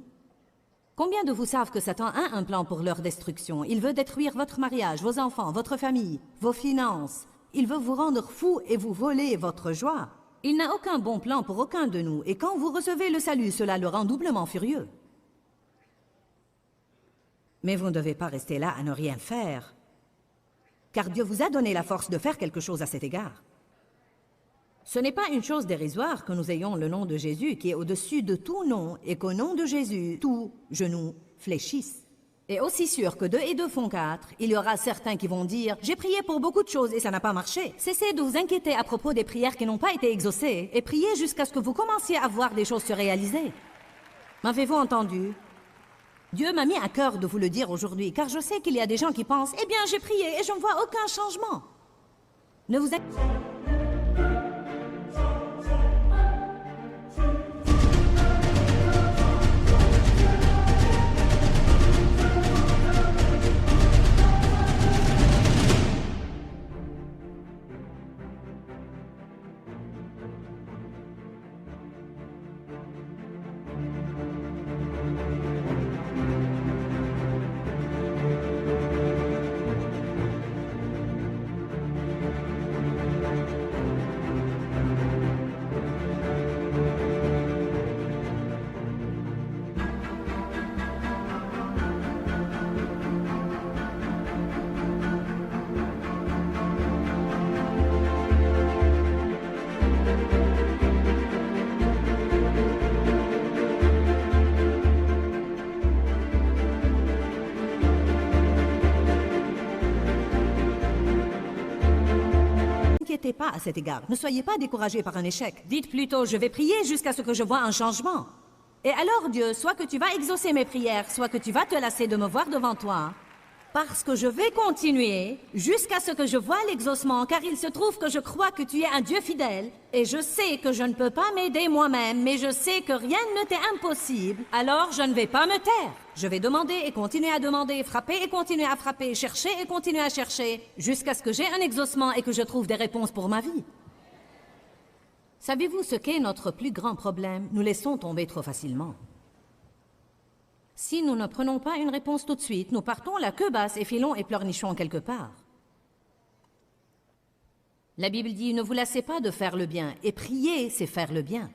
Combien de vous savent que Satan a un plan pour leur destruction? Il veut détruire votre mariage, vos enfants, votre famille, vos finances. Il veut vous rendre fou et vous voler votre joie. Il n'a aucun bon plan pour aucun de nous, et quand vous recevez le salut, cela le rend doublement furieux. Mais vous ne devez pas rester là à ne rien faire, car Dieu vous a donné la force de faire quelque chose à cet égard. Ce n'est pas une chose dérisoire que nous ayons le nom de Jésus qui est au-dessus de tout nom, et qu'au nom de Jésus, tout genou fléchisse. Et aussi sûr que 2 et 2 font 4, il y aura certains qui vont dire « J'ai prié pour beaucoup de choses et ça n'a pas marché ». Cessez de vous inquiéter à propos des prières qui n'ont pas été exaucées et priez jusqu'à ce que vous commenciez à voir des choses se réaliser. M'avez-vous entendu? Dieu m'a mis à cœur de vous le dire aujourd'hui, car je sais qu'il y a des gens qui pensent « Eh bien, j'ai prié et je ne vois aucun changement ». Ne vous inquiétez pas. inquiétez pas à cet égard. Ne soyez pas découragés par un échec. Dites plutôt, je vais prier jusqu'à ce que je voie un changement. Et alors, Dieu, soit que tu vas exaucer mes prières, soit que tu vas te lasser de me voir devant toi, parce que je vais continuer jusqu'à ce que je voie l'exaucement, car il se trouve que je crois que tu es un Dieu fidèle, et je sais que je ne peux pas m'aider moi-même, mais je sais que rien ne t'est impossible, alors je ne vais pas me taire. Je vais demander et continuer à demander, frapper et continuer à frapper, chercher et continuer à chercher, jusqu'à ce que j'ai un exaucement et que je trouve des réponses pour ma vie. Savez-vous ce qu'est notre plus grand problème? Nous laissons tomber trop facilement. Si nous ne prenons pas une réponse tout de suite, nous partons la queue basse et filons et pleurnichons quelque part. La Bible dit, ne vous lassez pas de faire le bien, et prier, c'est faire le bien.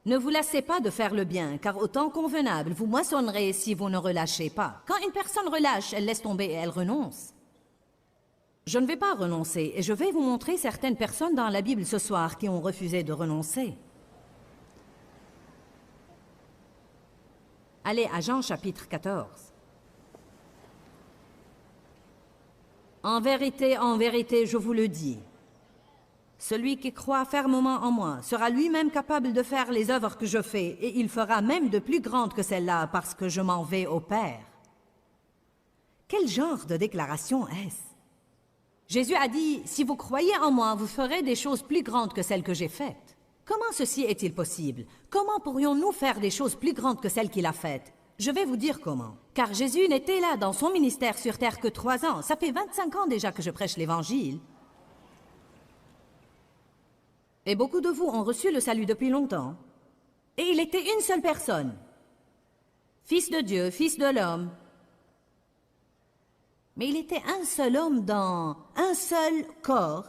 Ne vous lassez pas de faire le bien, car au temps convenable, vous moissonnerez si vous ne relâchez pas. Quand une personne relâche, elle laisse tomber et elle renonce. Je ne vais pas renoncer, et je vais vous montrer certaines personnes dans la Bible ce soir qui ont refusé de renoncer. Allez à Jean chapitre 14. En vérité, je vous le dis, celui qui croit fermement en moi sera lui-même capable de faire les œuvres que je fais, et il fera même de plus grandes que celles-là, parce que je m'en vais au Père. Quel genre de déclaration est-ce? Jésus a dit, si vous croyez en moi, vous ferez des choses plus grandes que celles que j'ai faites. Comment ceci est-il possible? Comment pourrions-nous faire des choses plus grandes que celles qu'il a faites? Je vais vous dire comment. Car Jésus n'était là dans son ministère sur terre que 3 ans. Ça fait 25 ans déjà que je prêche l'Évangile. Et beaucoup de vous ont reçu le salut depuis longtemps. Et il était une seule personne. Fils de Dieu, fils de l'homme. Mais il était un seul homme dans un seul corps.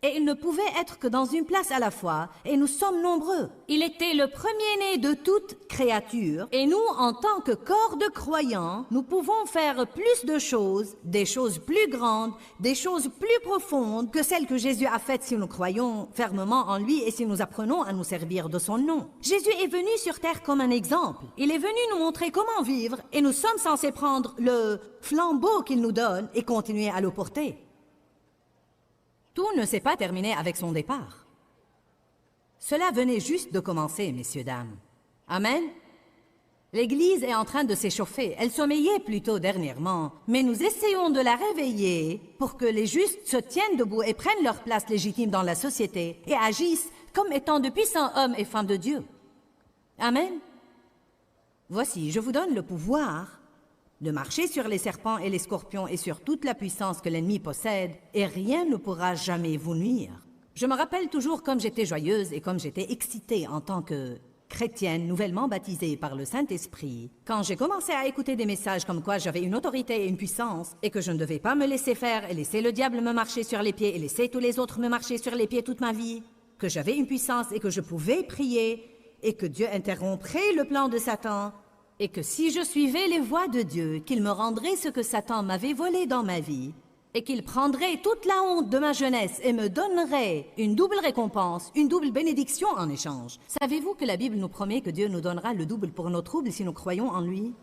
Et il ne pouvait être que dans une place à la fois, et nous sommes nombreux. Il était le premier-né de toute créature, et nous, en tant que corps de croyants, nous pouvons faire plus de choses, des choses plus grandes, des choses plus profondes que celles que Jésus a faites si nous croyons fermement en lui et si nous apprenons à nous servir de son nom. Jésus est venu sur terre comme un exemple. Il est venu nous montrer comment vivre, et nous sommes censés prendre le flambeau qu'il nous donne et continuer à le porter. Tout ne s'est pas terminé avec son départ. Cela venait juste de commencer, messieurs, dames. Amen. L'Église est en train de s'échauffer. Elle sommeillait plutôt dernièrement, mais nous essayons de la réveiller pour que les justes se tiennent debout et prennent leur place légitime dans la société et agissent comme étant de puissants hommes et femmes de Dieu. Amen. Voici, je vous donne le pouvoir de marcher sur les serpents et les scorpions et sur toute la puissance que l'ennemi possède, et rien ne pourra jamais vous nuire. Je me rappelle toujours comme j'étais joyeuse et comme j'étais excitée en tant que chrétienne nouvellement baptisée par le Saint-Esprit, quand j'ai commencé à écouter des messages comme quoi j'avais une autorité et une puissance, et que je ne devais pas me laisser faire et laisser le diable me marcher sur les pieds et laisser tous les autres me marcher sur les pieds toute ma vie, que j'avais une puissance et que je pouvais prier, et que Dieu interromprait le plan de Satan, et que si je suivais les voies de Dieu, qu'il me rendrait ce que Satan m'avait volé dans ma vie, et qu'il prendrait toute la honte de ma jeunesse et me donnerait une double récompense, une double bénédiction en échange. Savez-vous que la Bible nous promet que Dieu nous donnera le double pour nos troubles si nous croyons en lui?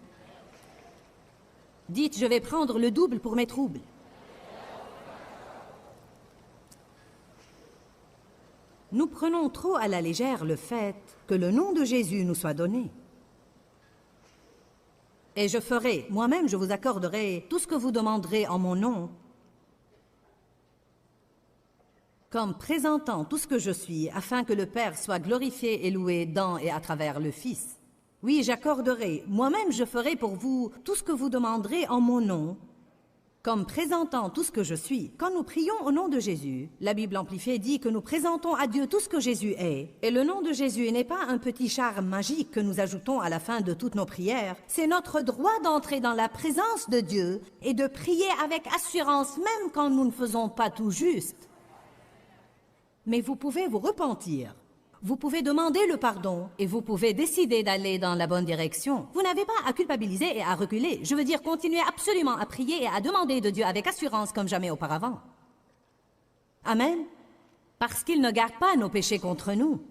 Dites, je vais prendre le double pour mes troubles. Nous prenons trop à la légère le fait que le nom de Jésus nous soit donné. Et je ferai, moi-même je vous accorderai tout ce que vous demanderez en mon nom, comme présentant tout ce que je suis, afin que le Père soit glorifié et loué dans et à travers le Fils. Oui, j'accorderai, moi-même je ferai pour vous tout ce que vous demanderez en mon nom, comme présentant tout ce que je suis. Quand nous prions au nom de Jésus, la Bible amplifiée dit que nous présentons à Dieu tout ce que Jésus est. Et le nom de Jésus n'est pas un petit charme magique que nous ajoutons à la fin de toutes nos prières. C'est notre droit d'entrer dans la présence de Dieu et de prier avec assurance, même quand nous ne faisons pas tout juste. Mais vous pouvez vous repentir. Vous pouvez demander le pardon et vous pouvez décider d'aller dans la bonne direction. Vous n'avez pas à culpabiliser et à reculer. Je veux dire, continuez absolument à prier et à demander de Dieu avec assurance comme jamais auparavant. Amen. Parce qu'il ne garde pas nos péchés contre nous.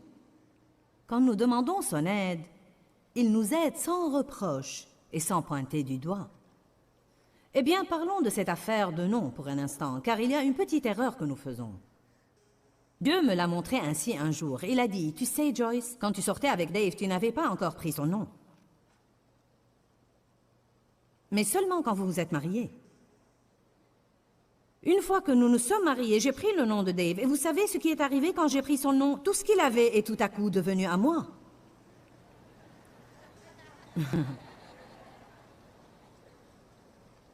Quand nous demandons son aide, il nous aide sans reproche et sans pointer du doigt. Eh bien, parlons de cette affaire de nom pour un instant, car il y a une petite erreur que nous faisons. Dieu me l'a montré ainsi un jour. Il a dit, tu sais Joyce, quand tu sortais avec Dave, tu n'avais pas encore pris son nom. Mais seulement quand vous vous êtes mariés. Une fois que nous nous sommes mariés, j'ai pris le nom de Dave. Et vous savez ce qui est arrivé quand j'ai pris son nom? Tout ce qu'il avait est tout à coup devenu à moi.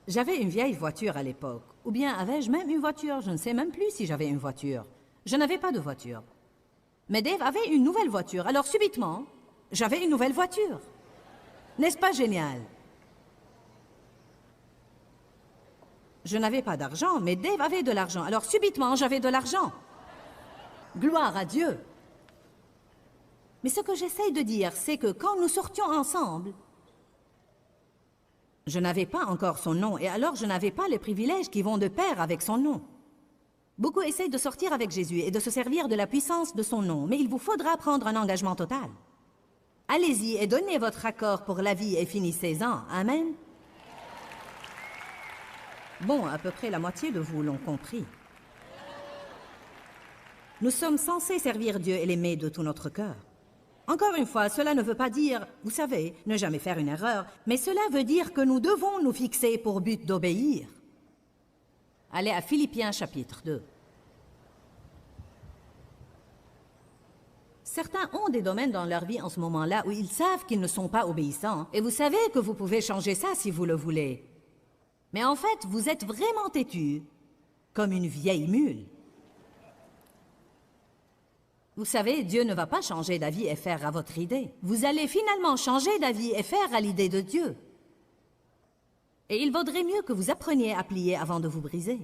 J'avais une vieille voiture à l'époque. Ou bien avais-je même une voiture? Je ne sais même plus si j'avais une voiture. Je n'avais pas de voiture. Mais Dave avait une nouvelle voiture. Alors subitement, j'avais une nouvelle voiture. N'est-ce pas génial? Je n'avais pas d'argent, mais Dave avait de l'argent. Alors subitement, j'avais de l'argent. Gloire à Dieu. Mais ce que j'essaye de dire, c'est que quand nous sortions ensemble, je n'avais pas encore son nom, et alors je n'avais pas les privilèges qui vont de pair avec son nom. Beaucoup essayent de sortir avec Jésus et de se servir de la puissance de son nom, mais il vous faudra prendre un engagement total. Allez-y et donnez votre accord pour la vie et finissez-en. Amen. Bon, à peu près la moitié de vous l'ont compris. Nous sommes censés servir Dieu et l'aimer de tout notre cœur. Encore une fois, cela ne veut pas dire, vous savez, ne jamais faire une erreur, mais cela veut dire que nous devons nous fixer pour but d'obéir. Allez à Philippiens chapitre 2. Certains ont des domaines dans leur vie en ce moment-là où ils savent qu'ils ne sont pas obéissants, et vous savez que vous pouvez changer ça si vous le voulez. Mais en fait, vous êtes vraiment têtu, comme une vieille mule. Vous savez, Dieu ne va pas changer d'avis et faire à votre idée. Vous allez finalement changer d'avis et faire à l'idée de Dieu. Et il vaudrait mieux que vous appreniez à plier avant de vous briser.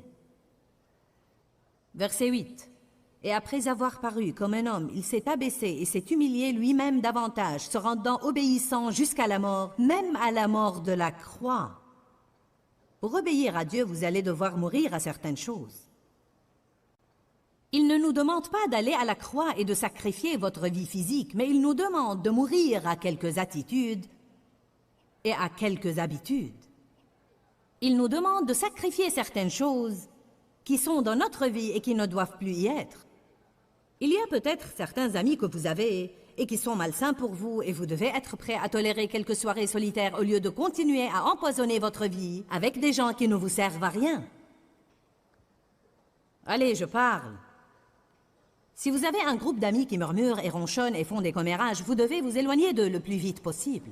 Verset 8. Et après avoir paru comme un homme, il s'est abaissé et s'est humilié lui-même davantage, se rendant obéissant jusqu'à la mort, même à la mort de la croix. Pour obéir à Dieu, vous allez devoir mourir à certaines choses. Il ne nous demande pas d'aller à la croix et de sacrifier votre vie physique, mais il nous demande de mourir à quelques attitudes et à quelques habitudes. Il nous demande de sacrifier certaines choses qui sont dans notre vie et qui ne doivent plus y être. Il y a peut-être certains amis que vous avez et qui sont malsains pour vous et vous devez être prêt à tolérer quelques soirées solitaires au lieu de continuer à empoisonner votre vie avec des gens qui ne vous servent à rien. Allez, je parle. Si vous avez un groupe d'amis qui murmurent et ronchonnent et font des commérages, vous devez vous éloigner d'eux le plus vite possible.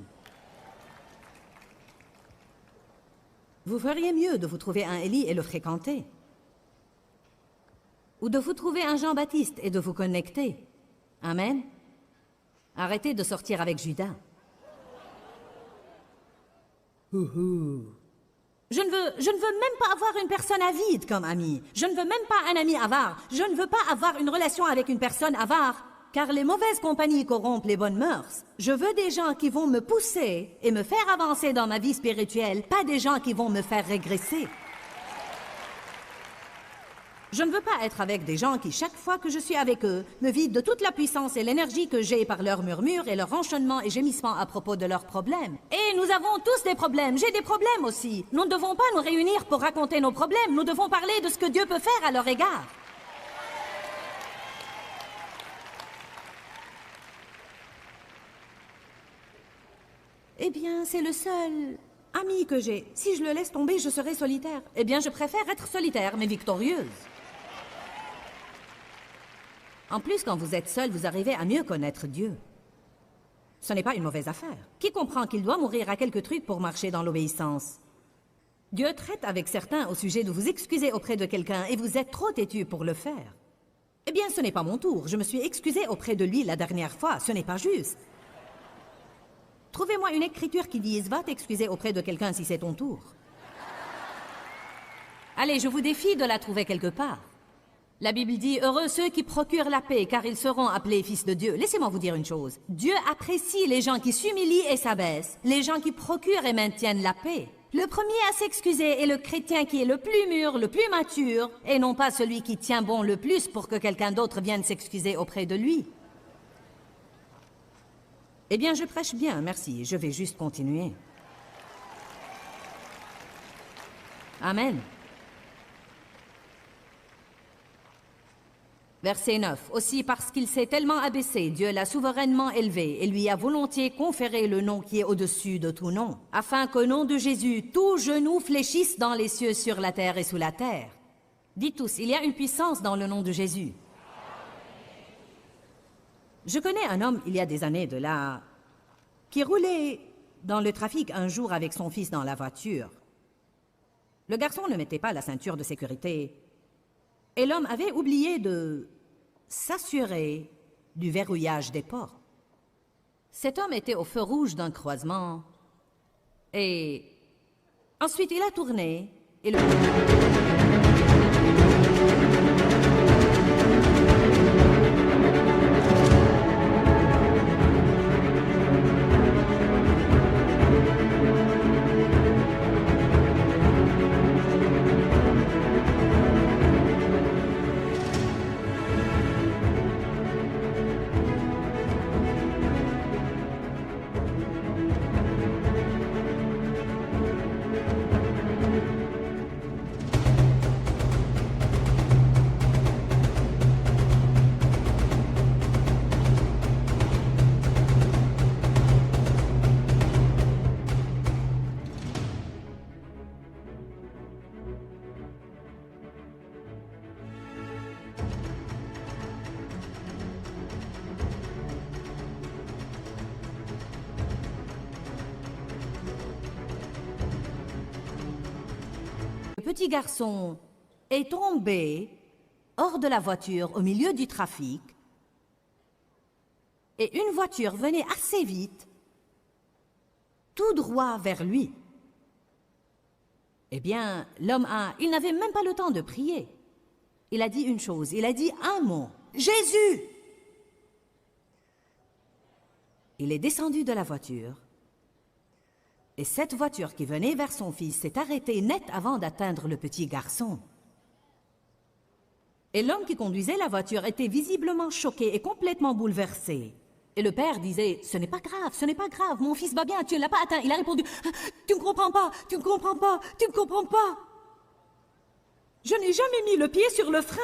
Vous feriez mieux de vous trouver un Élie et le fréquenter. Ou de vous trouver un Jean-Baptiste et de vous connecter. Amen. Arrêtez de sortir avec Judas. Je ne veux même pas avoir une personne avide comme ami. Je ne veux même pas un ami avare. Je ne veux pas avoir une relation avec une personne avare, car les mauvaises compagnies corrompent les bonnes mœurs. Je veux des gens qui vont me pousser et me faire avancer dans ma vie spirituelle, pas des gens qui vont me faire régresser. Je ne veux pas être avec des gens qui, chaque fois que je suis avec eux, me vident de toute la puissance et l'énergie que j'ai par leurs murmures et leurs ronchonnements et gémissements à propos de leurs problèmes. Et nous avons tous des problèmes, j'ai des problèmes aussi. Nous ne devons pas nous réunir pour raconter nos problèmes, nous devons parler de ce que Dieu peut faire à leur égard. Eh bien, c'est le seul ami que j'ai. Si je le laisse tomber, je serai solitaire. Eh bien, je préfère être solitaire, mais victorieuse. En plus, quand vous êtes seul, vous arrivez à mieux connaître Dieu. Ce n'est pas une mauvaise affaire. Qui comprend qu'il doit mourir à quelques trucs pour marcher dans l'obéissance? Dieu traite avec certains au sujet de vous excuser auprès de quelqu'un et vous êtes trop têtu pour le faire. Eh bien, ce n'est pas mon tour. Je me suis excusée auprès de lui la dernière fois. Ce n'est pas juste. Trouvez-moi une écriture qui dise « Va t'excuser auprès de quelqu'un si c'est ton tour ». Allez, je vous défie de la trouver quelque part. La Bible dit « Heureux ceux qui procurent la paix, car ils seront appelés fils de Dieu ». Laissez-moi vous dire une chose. Dieu apprécie les gens qui s'humilient et s'abaissent, les gens qui procurent et maintiennent la paix. Le premier à s'excuser est le chrétien qui est le plus mûr, le plus mature, et non pas celui qui tient bon le plus pour que quelqu'un d'autre vienne s'excuser auprès de lui. Eh bien, je prêche bien, merci. Je vais juste continuer. Amen. Verset 9. Aussi, parce qu'il s'est tellement abaissé, Dieu l'a souverainement élevé et lui a volontiers conféré le nom qui est au-dessus de tout nom, afin qu'au nom de Jésus, tout genou fléchisse dans les cieux, sur la terre et sous la terre. Dites tous, il y a une puissance dans le nom de Jésus. Je connais un homme, il y a des années de là, qui roulait dans le trafic un jour avec son fils dans la voiture. Le garçon ne mettait pas la ceinture de sécurité. Et l'homme avait oublié de s'assurer du verrouillage des portes. Cet homme était au feu rouge d'un croisement. Et ensuite, il a tourné et le... Le petit garçon est tombé hors de la voiture au milieu du trafic et une voiture venait assez vite, tout droit vers lui. Eh bien, il n'avait même pas le temps de prier. Il a dit une chose, il a dit un mot, Jésus! Il est descendu de la voiture. Et cette voiture qui venait vers son fils s'est arrêtée net avant d'atteindre le petit garçon. Et l'homme qui conduisait la voiture était visiblement choqué et complètement bouleversé. Et le père disait, ce n'est pas grave, mon fils va bien, tu ne l'as pas atteint. Il a répondu, tu ne comprends pas, tu ne comprends pas, tu ne comprends pas. Je n'ai jamais mis le pied sur le frein.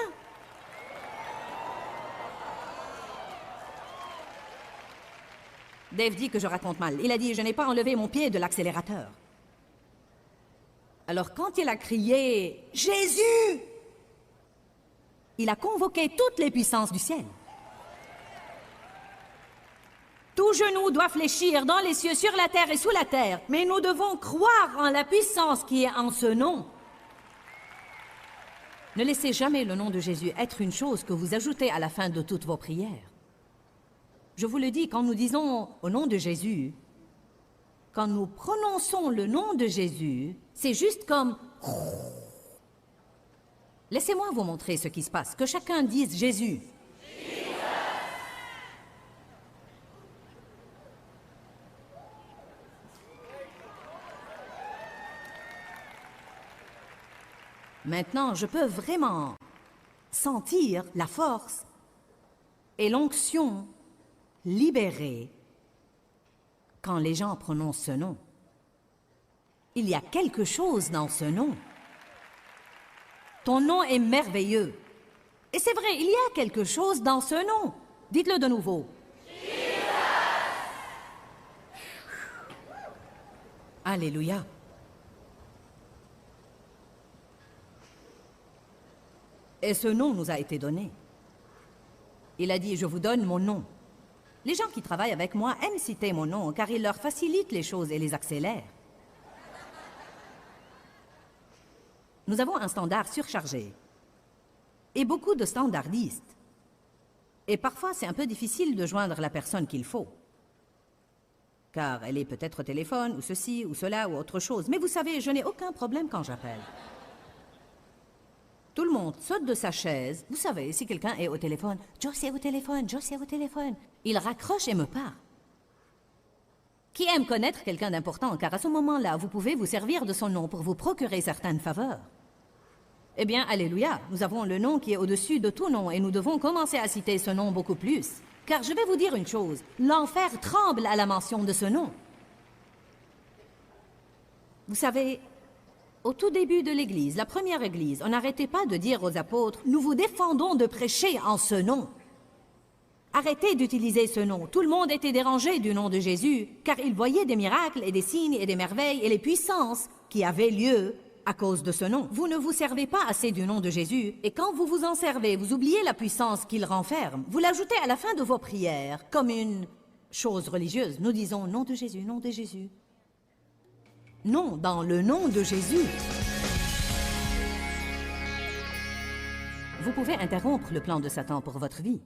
Dave dit que je raconte mal. Il a dit, je n'ai pas enlevé mon pied de l'accélérateur. Alors quand il a crié, Jésus! Il a convoqué toutes les puissances du ciel. Tout genou doit fléchir dans les cieux, sur la terre et sous la terre. Mais nous devons croire en la puissance qui est en ce nom. Ne laissez jamais le nom de Jésus être une chose que vous ajoutez à la fin de toutes vos prières. Je vous le dis, quand nous disons au nom de Jésus, quand nous prononçons le nom de Jésus, c'est juste comme... Laissez-moi vous montrer ce qui se passe. Que chacun dise Jésus. Maintenant, je peux vraiment sentir la force et l'onction libérée quand les gens prononcent ce nom. Il y a quelque chose dans ce nom. Ton nom est merveilleux. Et c'est vrai, il y a quelque chose dans ce nom. Dites-le de nouveau. Alléluia. Et ce nom nous a été donné. Il a dit, je vous donne mon nom. Les gens qui travaillent avec moi aiment citer mon nom, car il leur facilite les choses et les accélère. Nous avons un standard surchargé. Et beaucoup de standardistes. Et parfois, c'est un peu difficile de joindre la personne qu'il faut. Car elle est peut-être au téléphone, ou ceci, ou cela, ou autre chose. Mais vous savez, je n'ai aucun problème quand j'appelle. Tout le monde saute de sa chaise. Vous savez, si quelqu'un est au téléphone, « Joe, c'est au téléphone, Joe, c'est au téléphone », il raccroche et me part. Qui aime connaître quelqu'un d'important, car à ce moment-là, vous pouvez vous servir de son nom pour vous procurer certaines faveurs. Eh bien, alléluia, nous avons le nom qui est au-dessus de tout nom, et nous devons commencer à citer ce nom beaucoup plus. Car je vais vous dire une chose, l'enfer tremble à la mention de ce nom. Vous savez, Au tout début de l'Église, la première Église, on n'arrêtait pas de dire aux apôtres, nous vous défendons de prêcher en ce nom. Arrêtez d'utiliser ce nom. Tout le monde était dérangé du nom de Jésus, car il voyait des miracles et des signes et des merveilles et les puissances qui avaient lieu à cause de ce nom. Vous ne vous servez pas assez du nom de Jésus, et quand vous vous en servez, vous oubliez la puissance qu'il renferme. Vous l'ajoutez à la fin de vos prières, comme une chose religieuse. Nous disons nom de Jésus, nom de Jésus. Non, dans le nom de Jésus. Vous pouvez interrompre le plan de Satan pour votre vie.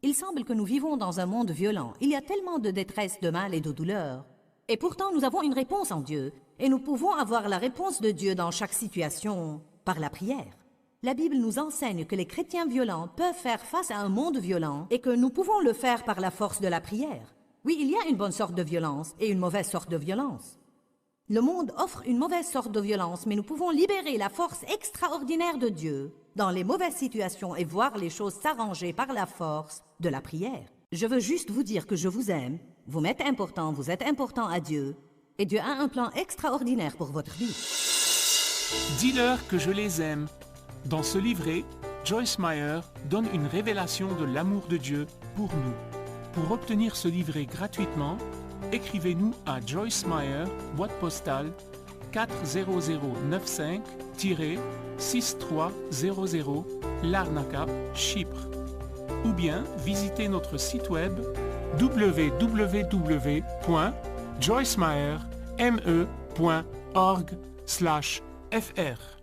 Il semble que nous vivons dans un monde violent. Il y a tellement de détresse, de mal et de douleur. Et pourtant, nous avons une réponse en Dieu. Et nous pouvons avoir la réponse de Dieu dans chaque situation par la prière. La Bible nous enseigne que les chrétiens violents peuvent faire face à un monde violent et que nous pouvons le faire par la force de la prière. Oui, il y a une bonne sorte de violence et une mauvaise sorte de violence. Le monde offre une mauvaise sorte de violence, mais nous pouvons libérer la force extraordinaire de Dieu dans les mauvaises situations et voir les choses s'arranger par la force de la prière. Je veux juste vous dire que je vous aime, vous m'êtes important, vous êtes important à Dieu, et Dieu a un plan extraordinaire pour votre vie. Dis-leur que je les aime. Dans ce livret, Joyce Meyer donne une révélation de l'amour de Dieu pour nous. Pour obtenir ce livret gratuitement, écrivez-nous à Joyce Meyer, boîte postale 40095-6300, Larnaca, Chypre. Ou bien visitez notre site web www.joycemeyer.org/fr.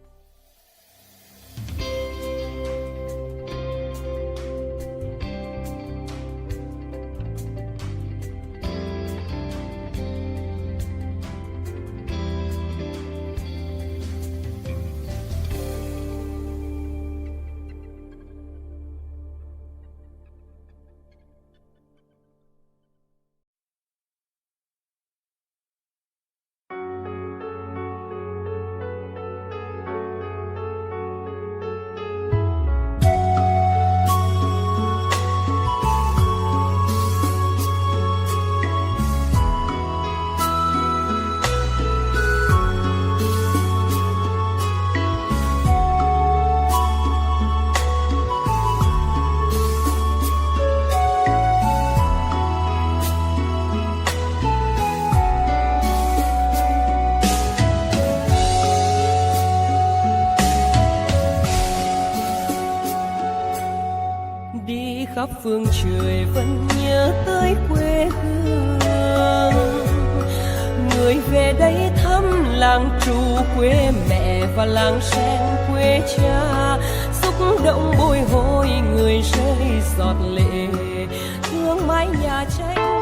khắp phương trời vẫn nhớ tới quê hương. Người về đây thăm làng trù quê mẹ và làng sen quê cha, xúc động bồi hồi người rơi giọt lệ thương mái nhà tranh.